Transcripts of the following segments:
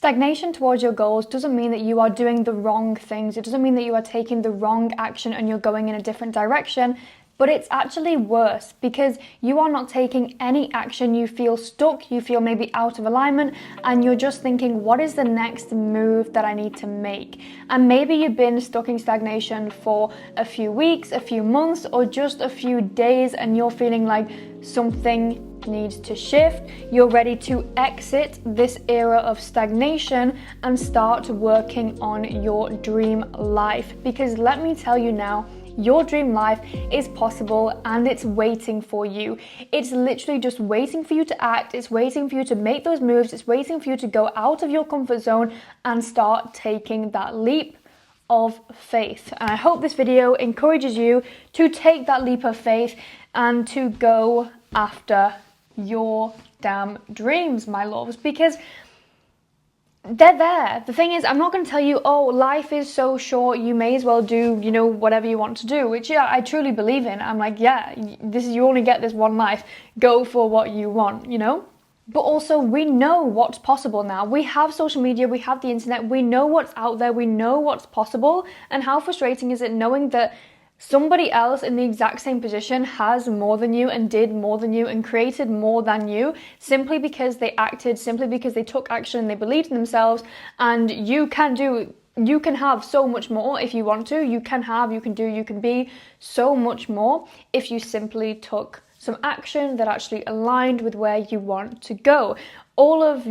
Stagnation towards your goals doesn't mean that you are doing the wrong things. It doesn't mean that you are taking the wrong action and you're going in a different direction, but it's actually worse because you are not taking any action. You feel stuck, you feel maybe out of alignment, and you're just thinking, what is the next move that I need to make? And maybe you've been stuck in stagnation for a few weeks, a few months, or just a few days, and you're feeling like something needs to shift. You're ready to exit this era of stagnation and start working on your dream life. Because let me tell you now, your dream life is possible and it's waiting for you. It's literally just waiting for you to act. It's waiting for you to make those moves. It's waiting for you to go out of your comfort zone and start taking that leap of faith. And I hope this video encourages you to take that leap of faith and to go after your damn dreams, my loves, because they're there. The thing is, I'm not going to tell you, oh, life is so short, you may as well do, whatever you want to do, which, yeah, I truly believe in. I'm like, yeah, you only get this one life, go for what you want, But also, we know what's possible now. We have social media, we have the internet, we know what's out there, we know what's possible. And how frustrating is it knowing that somebody else in the exact same position has more than you and did more than you and created more than you, simply because they acted, simply because they took action, they believed in themselves, and you can have so much more if you want to. You can be so much more if you simply took some action that actually aligned with where you want to go. All of,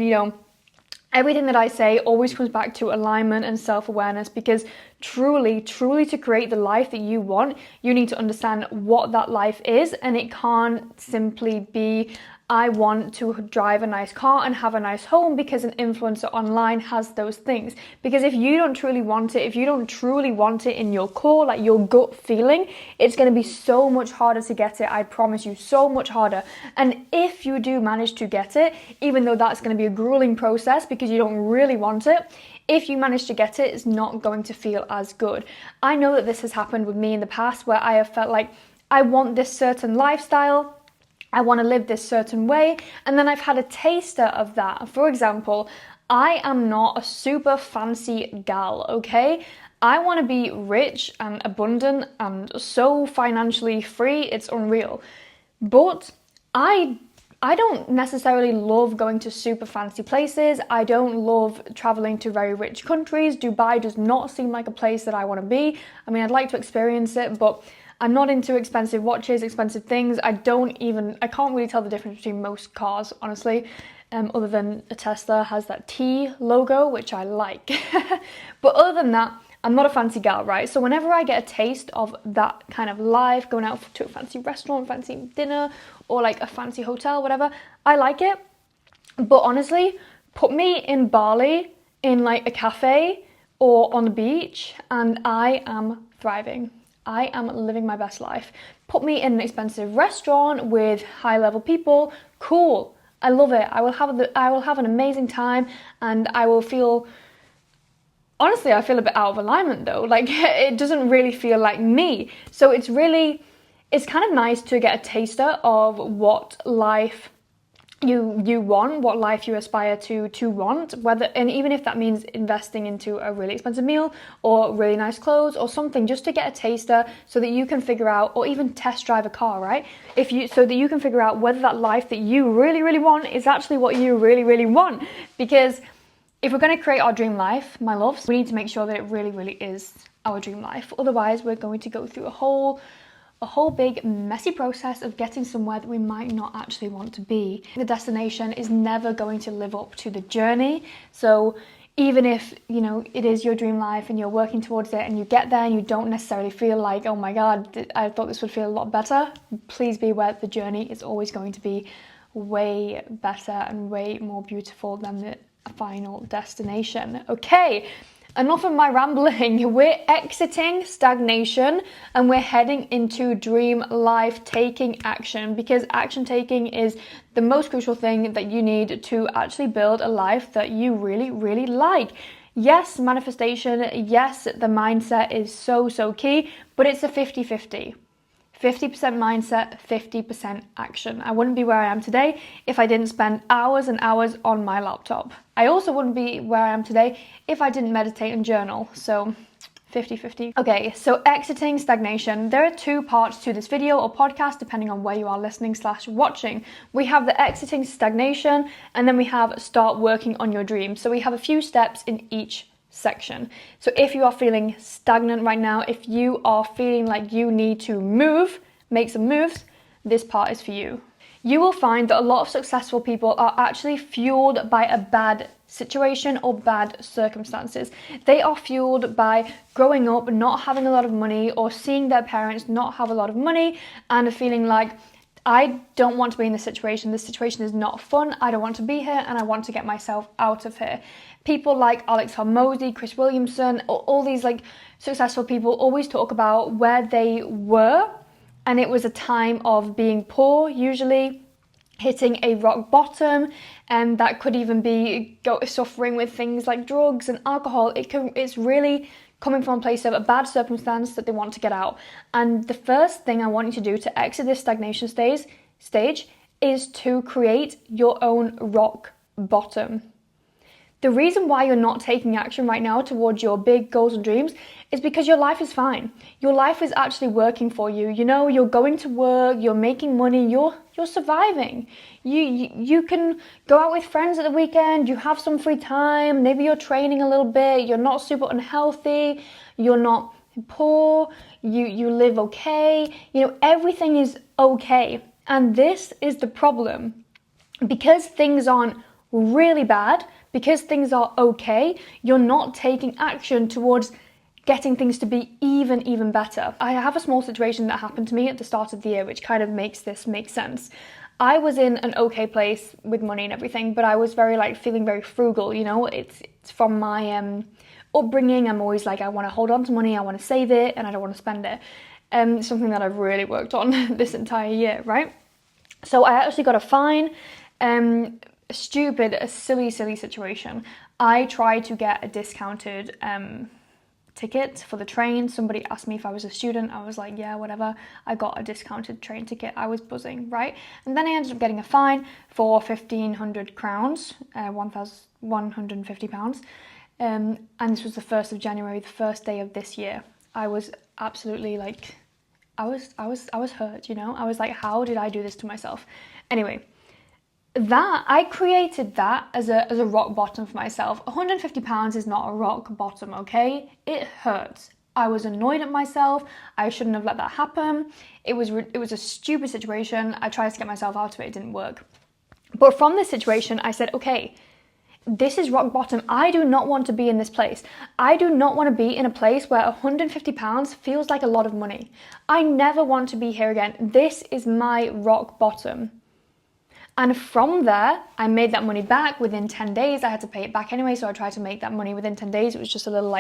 everything that I say always comes back to alignment and self-awareness, because truly to create the life that you want, you need to understand what that life is. And it can't simply be, I want to drive a nice car and have a nice home because an influencer online has those things. Because if you don't truly want it, if you don't truly want it in your core, like your gut feeling, it's going to be so much harder to get it. I promise you, so much harder. And if you do manage to get it, even though that's going to be a grueling process because you don't really want it, if you manage to get it, it's not going to feel as good. I know that this has happened with me in the past, where I have felt like I want this certain lifestyle, I want to live this certain way, and then I've had a taster of that. For example, I am not a super fancy gal, okay? I want to be rich and abundant and so financially free, it's unreal. But I don't necessarily love going to super fancy places. I don't love traveling to very rich countries. Dubai does not seem like a place that I want to be. I mean, I'd like to experience it, but I'm not into expensive watches, expensive things. I can't really tell the difference between most cars, honestly, other than a Tesla has that T logo, which I like. But other than that, I'm not a fancy gal, right? So whenever I get a taste of that kind of life, going out to a fancy restaurant, fancy dinner, or like a fancy hotel, whatever, I like it. But honestly, put me in Bali, in like a cafe or on the beach, and I am thriving. I am living my best life. Put me in an expensive restaurant with high-level people, cool. I love it. I will have an amazing time, and I will feel. Honestly, I feel a bit out of alignment though. Like, it doesn't really feel like me. So it's kind of nice to get a taster of what life you want, what life you aspire to want, and even if that means investing into a really expensive meal or really nice clothes or something, just to get a taster so that you can figure out, or even test drive a car, right? So that you can figure out whether that life that you really, really want is actually what you really, really want. Because if we're going to create our dream life, my loves, we need to make sure that it really, really is our dream life. Otherwise, we're going to go through a whole big messy process of getting somewhere that we might not actually want to be. The destination is never going to live up to the journey. So even if, it is your dream life and you're working towards it and you get there and you don't necessarily feel like, oh my God, I thought this would feel a lot better, please be aware that the journey is always going to be way better and way more beautiful than the final destination. Okay, enough of my rambling. We're exiting stagnation and we're heading into dream life, taking action, because action taking is the most crucial thing that you need to actually build a life that you really, really like. Yes, manifestation, yes, the mindset is so key, but it's a 50-50. 50% mindset, 50% action. I wouldn't be where I am today if I didn't spend hours and hours on my laptop. I also wouldn't be where I am today if I didn't meditate and journal. So 50-50. Okay, so exiting stagnation. There are two parts to this video or podcast, depending on where you are listening / watching. We have the exiting stagnation, and then we have start working on your dreams. So we have a few steps in each section. So if you are feeling stagnant right now, if you are feeling like you need to move, make some moves, this part is for you. You will find that a lot of successful people are actually fueled by a bad situation or bad circumstances. They are fueled by growing up not having a lot of money, or seeing their parents not have a lot of money and feeling like, I don't want to be in this situation. This situation is not fun. I don't want to be here, and I want to get myself out of here. People like Alex Hormozy, Chris Williamson, all these like successful people always talk about where they were, and it was a time of being poor, usually hitting a rock bottom, and that could even be suffering with things like drugs and alcohol. It's really coming from a place of a bad circumstance that they want to get out. And the first thing I want you to do to exit this stagnation stage is to create your own rock bottom. The reason why you're not taking action right now towards your big goals and dreams is because your life is fine. Your life is actually working for you. You know, you're going to work, you're making money, you're surviving. You can go out with friends at the weekend, you have some free time, maybe you're training a little bit, you're not super unhealthy, you're not poor, you live okay. You know, everything is okay. And this is the problem. Because things aren't really bad, because things are okay, you're not taking action towards getting things to be even better. I have a small situation that happened to me at the start of the year, which kind of makes this make sense. I was in an okay place with money and everything, but I was feeling very frugal, you know. It's from my upbringing. I'm always like, I want to hold on to money, I want to save it, and I don't want to spend it. Something that I've really worked on this entire year, right? So I actually got a fine. A silly situation. I tried to get a discounted ticket for the train. Somebody asked me if I was a student. I was like, yeah, whatever. I got a discounted train ticket. I was buzzing, right? And then I ended up getting a fine for 1,500 crowns, 1,150 pounds. And this was the 1st of January, the first day of this year. I was absolutely like, I was hurt, you know? I was like, how did I do this to myself? Anyway, I created that as a rock bottom for myself. 150 pounds is not a rock bottom, okay? It hurts. I was annoyed at myself. I shouldn't have let that happen. It was a stupid situation. I tried to get myself out of it. It didn't work. But from this situation, I said, okay, this is rock bottom. I do not want to be in this place. I do not want to be in a place where 150 pounds feels like a lot of money. I never want to be here again. This is my rock bottom. And from there, I made that money back within 10 days. I had to pay it back anyway, so I tried to make that money within 10 days. It was just a little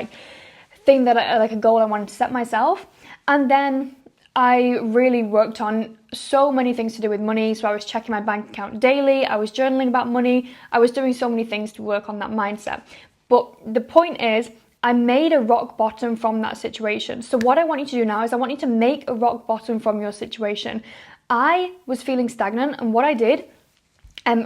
thing that a goal I wanted to set myself. And then I really worked on so many things to do with money. So I was checking my bank account daily. I was journaling about money. I was doing so many things to work on that mindset. But the point is, I made a rock bottom from that situation. So what I want you to do now is I want you to make a rock bottom from your situation. I was feeling stagnant, and what I did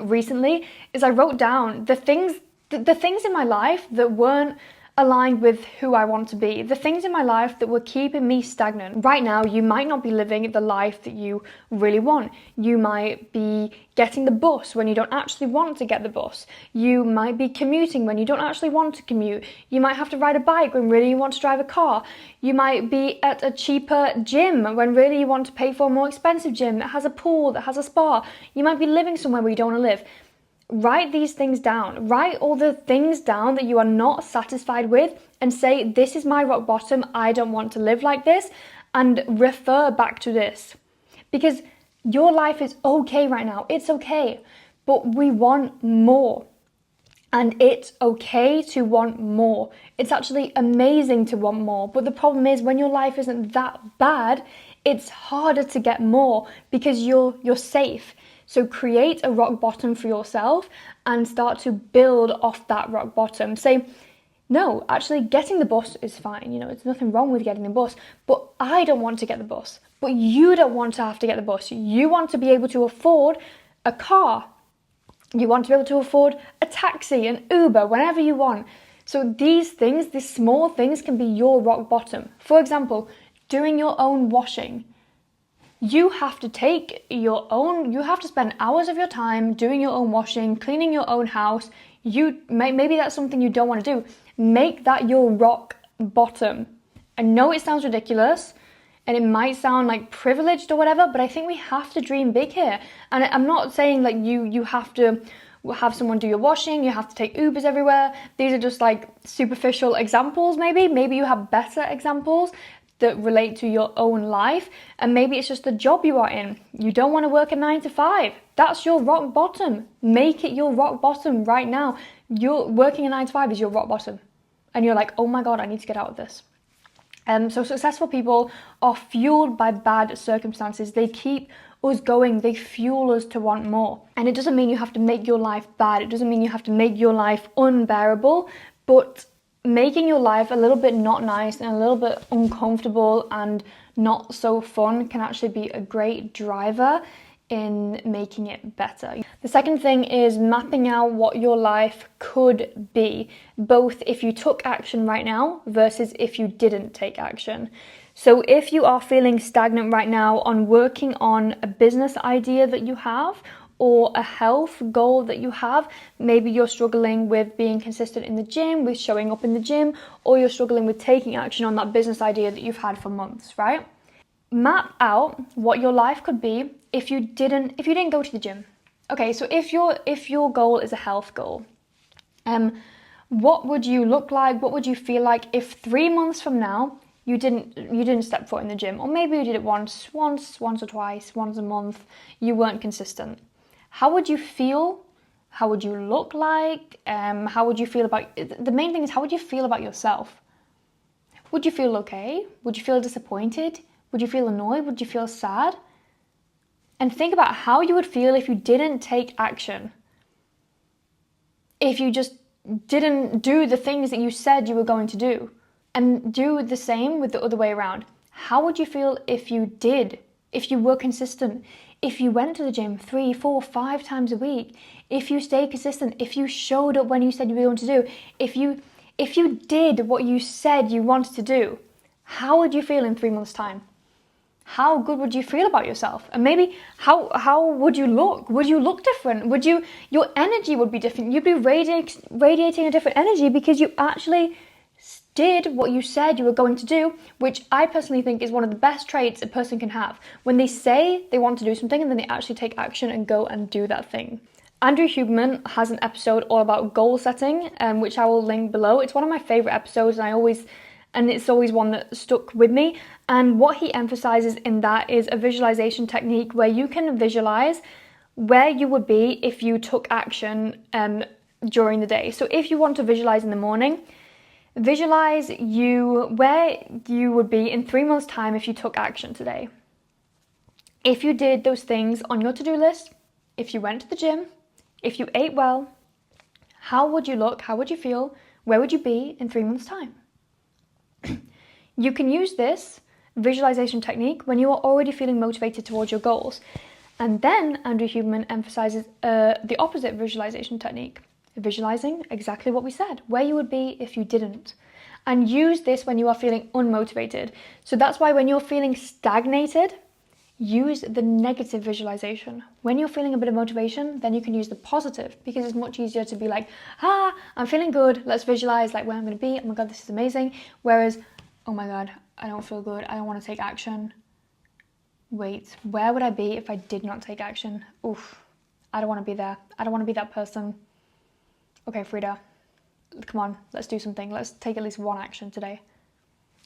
recently is I wrote down the things in my life that weren't aligned with who I want to be, the things in my life that were keeping me stagnant. Right now, you might not be living the life that you really want. You might be getting the bus when you don't actually want to get the bus. You might be commuting when you don't actually want to commute. You might have to ride a bike when really you want to drive a car. You might be at a cheaper gym when really you want to pay for a more expensive gym that has a pool, that has a spa. You might be living somewhere where you don't want to live. Write these things down. Write all the things down that you are not satisfied with and say, this is my rock bottom. I don't want to live like this, and refer back to this. Because your life is okay right now. It's okay. But we want more. And it's okay to want more. It's actually amazing to want more. But the problem is, when your life isn't that bad, it's harder to get more because you're safe. So create a rock bottom for yourself and start to build off that rock bottom. Say, No, actually getting the bus is fine. You know, there's nothing wrong with getting the bus, but I don't want to get the bus. But you don't want to have to get the bus. You want to be able to afford a car. You want to be able to afford a taxi, an Uber, whenever you want. So these things, these small things can be your rock bottom. For example, doing your own washing. You have to spend hours of your time doing your own washing, cleaning your own house. Maybe that's something you don't want to do. Make that your rock bottom. I know it sounds ridiculous and it might sound like privileged or whatever, but I think we have to dream big here. And I'm not saying like you have to have someone do your washing, you have to take Ubers everywhere. These are just like superficial examples maybe. Maybe you have better examples that relate to your own life, and maybe it's just the job you are in. You don't want to work a 9 to 5. That's your rock bottom. Make it your rock bottom right now. You're working a 9 to 5 is your rock bottom. And you're like, oh my God, I need to get out of this. So successful people are fueled by bad circumstances. They keep us going. They fuel us to want more. And it doesn't mean you have to make your life bad. It doesn't mean you have to make your life unbearable, but making your life a little bit not nice and a little bit uncomfortable and not so fun can actually be a great driver in making it better. The second thing is mapping out what your life could be, both if you took action right now versus if you didn't take action. So if you are feeling stagnant right now on working on a business idea that you have, or a health goal that you have, maybe you're struggling with being consistent in the gym, with showing up in the gym, or you're struggling with taking action on that business idea that you've had for months, right? Map out what your life could be if you didn't go to the gym. Okay, so if your goal is a health goal, what would you look like? What would you feel like if 3 months from now you didn't step foot in the gym, or maybe you did it once or twice, once a month, you weren't consistent? How would you feel? How would you look like? How would you feel about... The main thing is, how would you feel about yourself? Would you feel okay? Would you feel disappointed? Would you feel annoyed? Would you feel sad? And think about how you would feel if you didn't take action. If you just didn't do the things that you said you were going to do. And do the same with the other way around. How would you feel if you did? If you were consistent? If you went to the gym 3, 4, 5 times a week, if you stayed consistent, if you showed up when you said you were going to do, if you did what you said you wanted to do, how would you feel in 3 months' time? How good would you feel about yourself? And maybe how would you look? Would you look different? Your energy would be different. You'd be radiating a different energy because you actually did what you said you were going to do, which I personally think is one of the best traits a person can have. When they say they want to do something and then they actually take action and go and do that thing. Andrew Huberman has an episode all about goal setting, which I will link below. It's one of my favorite episodes, and it's always one that stuck with me. And what he emphasizes in that is a visualization technique where you can visualize where you would be if you took action during the day. So if you want to visualize in the morning, visualize where you would be in 3 months' time if you took action today. If you did those things on your to-do list, if you went to the gym, if you ate well, how would you look? How would you feel? Where would you be in 3 months' time? You can use this visualization technique when you are already feeling motivated towards your goals. And then Andrew Huberman emphasizes the opposite visualization technique. Visualizing exactly what we said, where you would be if you didn't. And use this when you are feeling unmotivated. So that's why when you're feeling stagnated, use the negative visualization. When you're feeling a bit of motivation, then you can use the positive, because it's much easier to be like, I'm feeling good, let's visualize like where I'm going to be, oh my God, this is amazing. Whereas, oh my God, I don't feel good, I don't want to take action. Wait, where would I be if I did not take action? Oof, I don't want to be there. I don't want to be that person. Okay, Frida, come on, let's do something. Let's take at least one action today.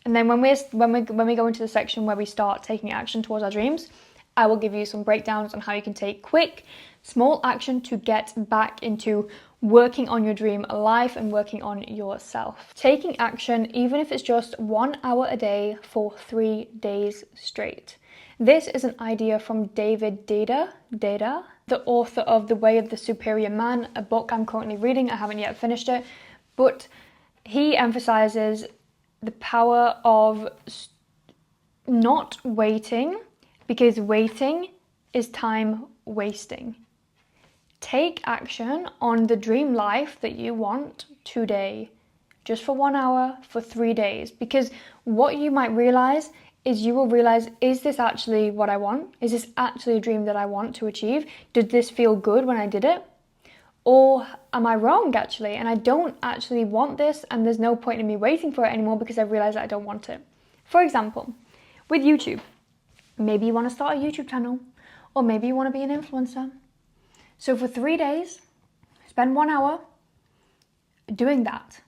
And then when we go into the section where we start taking action towards our dreams, I will give you some breakdowns on how you can take quick, small action to get back into working on your dream life and working on yourself. Taking action, even if it's just 1 hour a day for 3 days straight. This is an idea from David Data, the author of The Way of the Superior Man, a book I'm currently reading. I haven't yet finished it, but he emphasizes the power of not waiting, because waiting is time wasting. Take action on the dream life that you want today, just for 1 hour, for 3 days, because what you might realize is you will realize, is this actually what I want? Is this actually a dream that I want to achieve? Did this feel good when I did it? Or am I wrong actually, and I don't actually want this, and there's no point in me waiting for it anymore because I've realized that I don't want it. For example, with YouTube, maybe you want to start a YouTube channel, or maybe you want to be an influencer. So for 3 days, spend 1 hour doing that.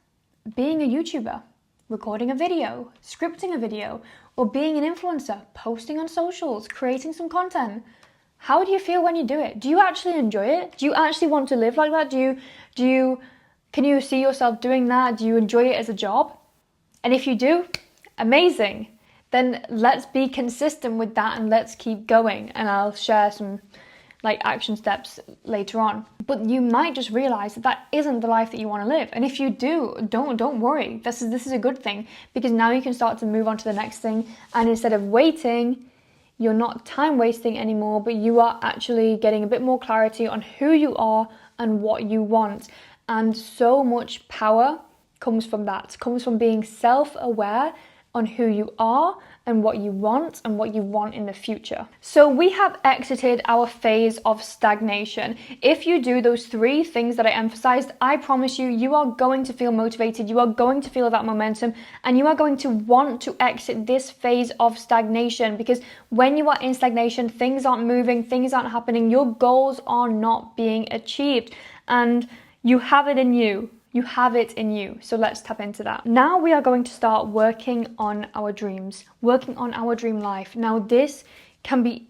Being a YouTuber, recording a video, scripting a video, or being an influencer, posting on socials, creating some content. How do you feel when you do it? Do you actually enjoy it? Do you actually want to live like that? Can you see yourself doing that? Do you enjoy it as a job? And if you do, amazing. Then let's be consistent with that and let's keep going. And I'll share some action steps later on. But you might just realize that that isn't the life that you want to live. And if you do, don't worry. This is a good thing, because now you can start to move on to the next thing. And instead of waiting, you're not time wasting anymore, but you are actually getting a bit more clarity on who you are and what you want. And so much power comes from that. It comes from being self-aware on who you are and what you want in the future. So we have exited our phase of stagnation. If you do those 3 things that I emphasized, I promise you, you are going to feel motivated, you are going to feel that momentum, and you are going to want to exit this phase of stagnation, because when you are in stagnation, things aren't moving, things aren't happening, your goals are not being achieved, and you have it in you. You have it in you. So let's tap into that. Now we are going to start working on our dreams, working on our dream life. Now this can be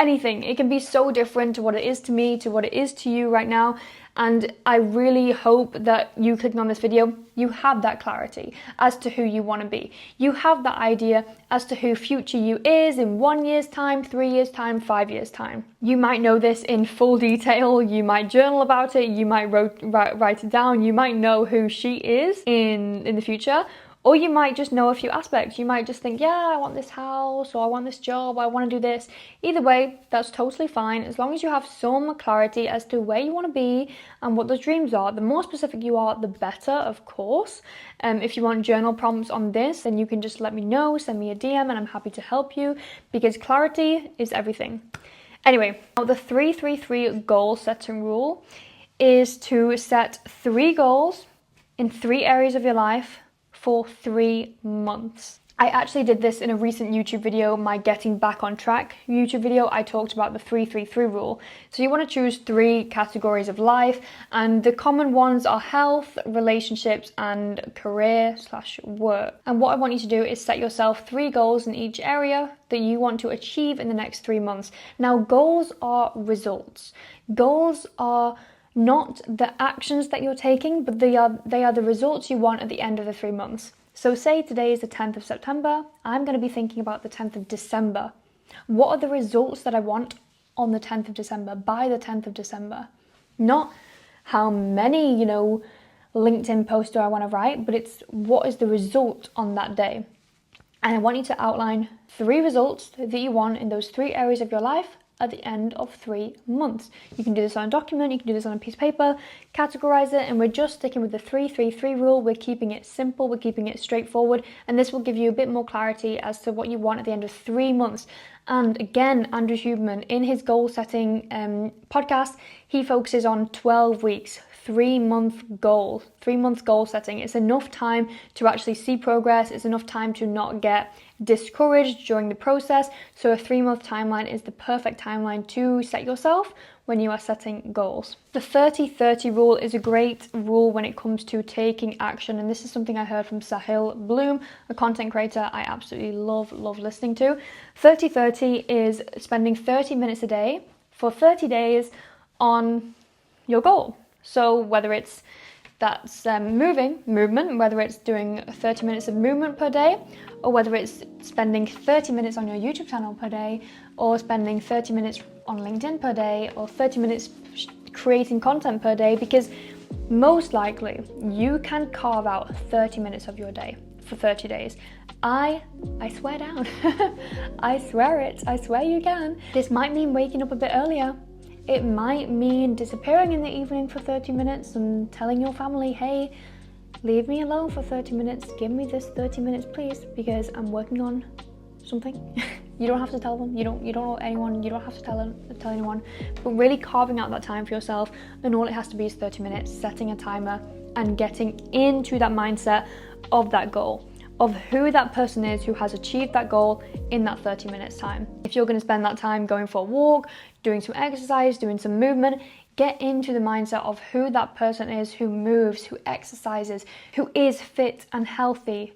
anything. It can be so different to what it is to me, to what it is to you right now. And I really hope that you clicking on this video, you have that clarity as to who you want to be. You have that idea as to who future you is in 1 year's time, 3 years' time, 5 years' time. You might know this in full detail. You might journal about it. You might write it down. You might know who she is in the future. Or you might just know a few aspects. You might just think, yeah, I want this house, or I want this job, or I want to do this. Either way, that's totally fine, as long as you have some clarity as to where you want to be and what those dreams are. The more specific you are, the better, of course. If you want journal prompts on this, then you can just let me know, send me a DM, and I'm happy to help you, because clarity is everything. Anyway, now the 3-3-3 goal setting rule is to set 3 goals in 3 areas of your life for 3 months. I actually did this in a recent YouTube video, my Getting Back on Track YouTube video. I talked about the 3-3-3 rule. So you want to choose 3 categories of life, and the common ones are health, relationships, and career/work. And what I want you to do is set yourself 3 goals in each area that you want to achieve in the next 3 months. Now, goals are results. Goals are not the actions that you're taking, but they are the results you want at the end of the 3 months. So say today is the 10th of September, I'm going to be thinking about the 10th of December. What are the results that I want on the 10th of December, by the 10th of December? Not how many, LinkedIn posts do I want to write, but it's what is the result on that day. And I want you to outline 3 results that you want in those 3 areas of your life at the end of 3 months. You can do this on a document, you can do this on a piece of paper, categorize it, and we're just sticking with the 3-3-3 rule. We're keeping it simple, we're keeping it straightforward, and this will give you a bit more clarity as to what you want at the end of 3 months. And again, Andrew Huberman, in his goal setting podcast, he focuses on 12 weeks, 3-month goal, 3-month goal setting. It's enough time to actually see progress. It's enough time to not get discouraged during the process. So a 3-month timeline is the perfect timeline to set yourself when you are setting goals. The 30-30 rule is a great rule when it comes to taking action, and this is something I heard from Sahil Bloom, a content creator I absolutely love listening to. 30-30 is spending 30 minutes a day for 30 days on your goal. So whether it's movement, whether it's doing 30 minutes of movement per day, or whether it's spending 30 minutes on your YouTube channel per day, or spending 30 minutes on LinkedIn per day, or 30 minutes creating content per day, because most likely you can carve out 30 minutes of your day for 30 days. I swear down. I swear it. I swear you can. This might mean waking up a bit earlier. It might mean disappearing in the evening for 30 minutes and telling your family, hey, leave me alone for 30 minutes. Give me this 30 minutes, please, because I'm working on something. You don't have to tell them. You don't know anyone. You don't have to tell anyone. But really carving out that time for yourself, and all it has to be is 30 minutes, setting a timer and getting into that mindset of that goal, of who that person is who has achieved that goal in that 30 minutes time. If you're going to spend that time going for a walk, doing some exercise, doing some movement, get into the mindset of who that person is who moves, who exercises, who is fit and healthy.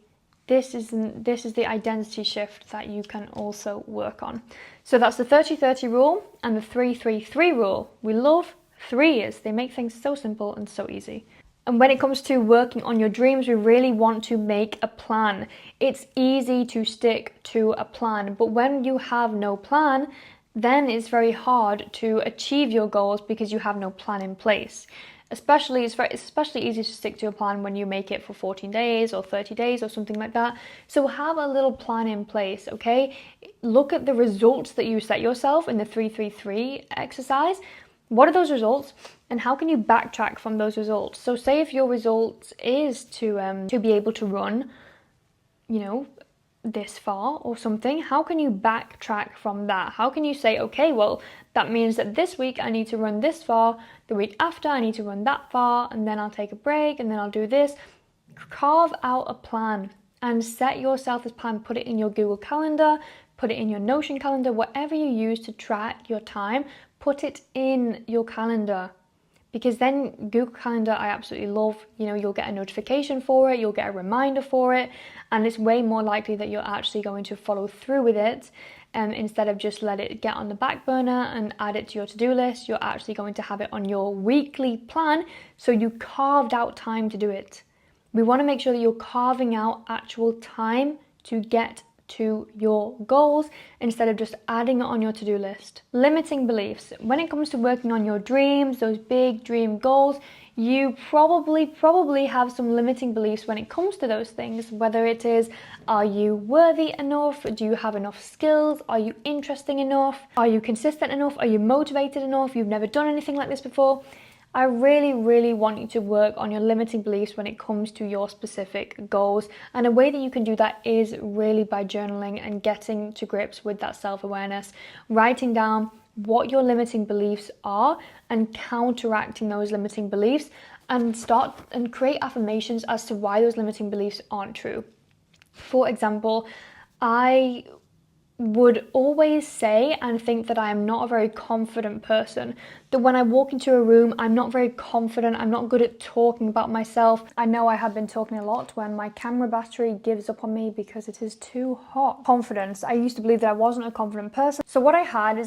This is the identity shift that you can also work on. So that's the 30-30 rule and the 3-3-3 rule. We love 3s. They make things so simple and so easy. And when it comes to working on your dreams, we really want to make a plan. It's easy to stick to a plan, but when you have no plan, then it's very hard to achieve your goals because you have no plan in place. It's especially easy to stick to a plan when you make it for 14 days or 30 days or something like that. So have a little plan in place, okay? Look at the results that you set yourself in the 3-3-3 exercise. What are those results, and how can you backtrack from those results? So say if your result is to be able to run, this far or something, how can you backtrack from that? How can you say, okay, well, that means that this week I need to run this far, the week after I need to run that far, and then I'll take a break, and then I'll do this. Carve out a plan and set yourself this plan. Put it in your Google Calendar, put it in your Notion calendar, whatever you use to track your time, put it in your calendar. Because then Google Calendar, I absolutely love, you'll get a notification for it, you'll get a reminder for it, and it's way more likely that you're actually going to follow through with it. Instead of just let it get on the back burner and add it to your to-do list, you're actually going to have it on your weekly plan, so you carved out time to do it. We want to make sure that you're carving out actual time to get to your goals instead of just adding it on your to-do list. Limiting beliefs. When it comes to working on your dreams, those big dream goals, you probably have some limiting beliefs when it comes to those things, whether it is, are you worthy enough? Do you have enough skills? Are you interesting enough? Are you consistent enough? Are you motivated enough? You've never done anything like this before. I really want you to work on your limiting beliefs when it comes to your specific goals. And a way that you can do that is really by journaling and getting to grips with that self-awareness, writing down what your limiting beliefs are and counteracting those limiting beliefs, and start and create affirmations as to why those limiting beliefs aren't true. For example, I would always say and think that I am not a very confident person, that when I walk into a room, I'm not very confident, I'm not good at talking about myself. I know I have been talking a lot when my camera battery gives up on me because it is too hot. Confidence. I used to believe that I wasn't a confident person. So what I had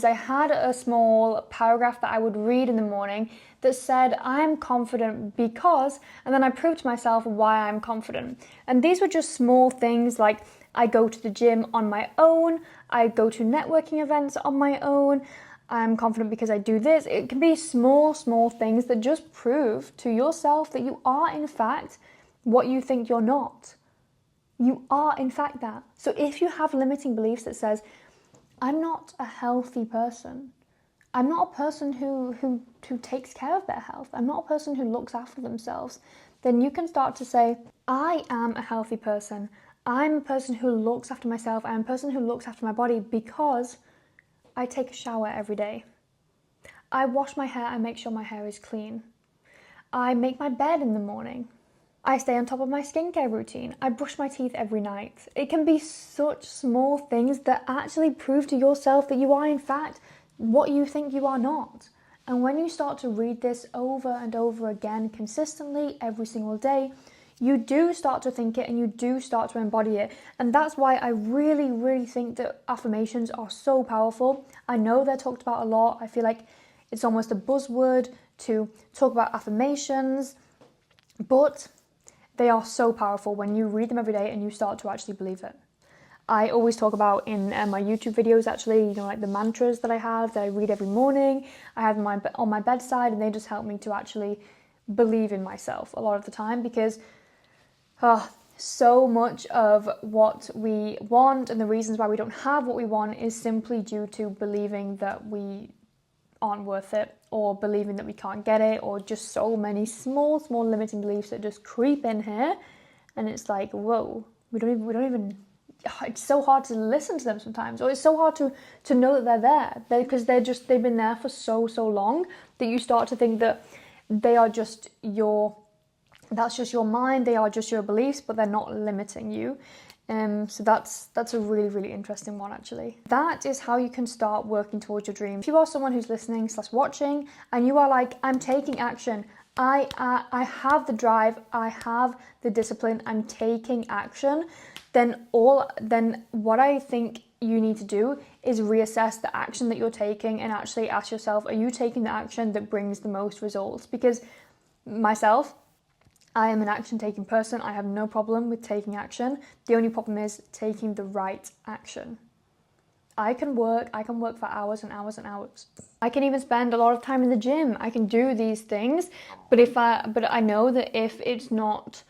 a small paragraph that I would read in the morning that said, I am confident because, and then I proved to myself why I'm confident. And these were just small things like, I go to the gym on my own, I go to networking events on my own, I'm confident because I do this. It can be small things that just prove to yourself that you are in fact what you think you're not. You are in fact that. So if you have limiting beliefs that says, I'm not a healthy person, I'm not a person who takes care of their health, I'm not a person who looks after themselves, then you can start to say, I am a healthy person. I'm a person who looks after myself. I'm a person who looks after my body because I take a shower every day. I wash my hair and make sure my hair is clean. I make my bed in the morning. I stay on top of my skincare routine. I brush my teeth every night. It can be such small things that actually prove to yourself that you are in fact what you think you are not. And when you start to read this over and over again consistently every single day, you do start to think it and you do start to embody it. And that's why I really think that affirmations are so powerful. I know they're talked about a lot. I feel like it's almost a buzzword to talk about affirmations, but they are so powerful when you read them every day and you start to actually believe it. I always talk about in my YouTube videos actually, like the mantras that I have that I read every morning. I have them on my bedside, and they just help me to actually believe in myself a lot of the time, because so much of what we want and the reasons why we don't have what we want is simply due to believing that we aren't worth it, or believing that we can't get it, or just so many small limiting beliefs that just creep in here. And it's like, whoa, we don't even it's so hard to listen to them sometimes, or it's so hard to know that they're there, because they've been there for so long that you start to think that they are just that's just your mind, they are just your beliefs, but they're not limiting you. So that's a really interesting one, actually. That is how you can start working towards your dream. If you are someone who's listening / watching and you are like, I'm taking action, I have the drive, I have the discipline, I'm taking action, then what I think you need to do is reassess the action that you're taking and actually ask yourself, are you taking the action that brings the most results? Because myself, I am an action-taking person. I have no problem with taking action. The only problem is taking the right action. I can work for hours and hours and hours. I can even spend a lot of time in the gym. I can do these things, but I know that if it's not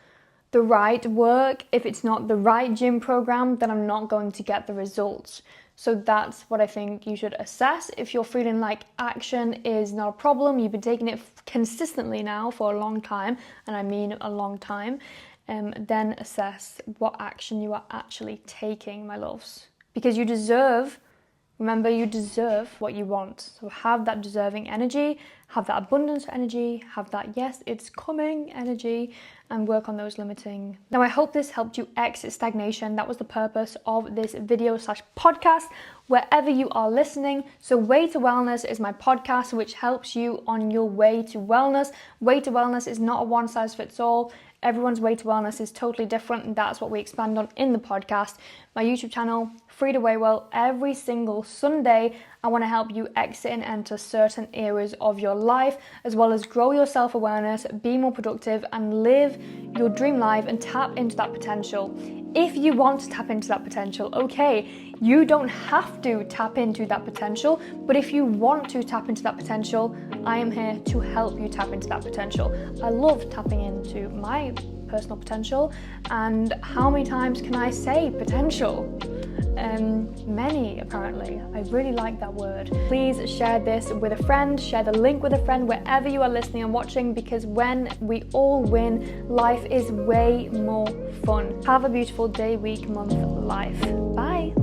the right work, if it's not the right gym program, then I'm not going to get the results. So that's what I think you should assess. If you're feeling like action is not a problem, you've been taking it consistently now for a long time, and I mean a long time, then assess what action you are actually taking, my loves. Because you deserve what you want. So have that deserving energy, have that abundance energy, have that yes, it's coming energy, and work on those limiting. Now, I hope this helped you exit stagnation. That was the purpose of this video / podcast, wherever you are listening. So Way to Wellness is my podcast, which helps you on your way to wellness. Way to Wellness is not a one size fits all. Everyone's way to wellness is totally different, and that's what we expand on in the podcast. My YouTube channel, Frida Waywell, every single Sunday, I want to help you exit and enter certain areas of your life, as well as grow your self-awareness, be more productive, and live your dream life and tap into that potential. If you want to tap into that potential, okay, you don't have to tap into that potential, but if you want to tap into that potential, I am here to help you tap into that potential. I love tapping into my personal potential, and how many times can I say potential? Many, apparently. I really like that word. Please share this with a friend, share the link with a friend wherever you are listening and watching, because when we all win, life is way more fun. Have a beautiful day, week, month, life. Bye.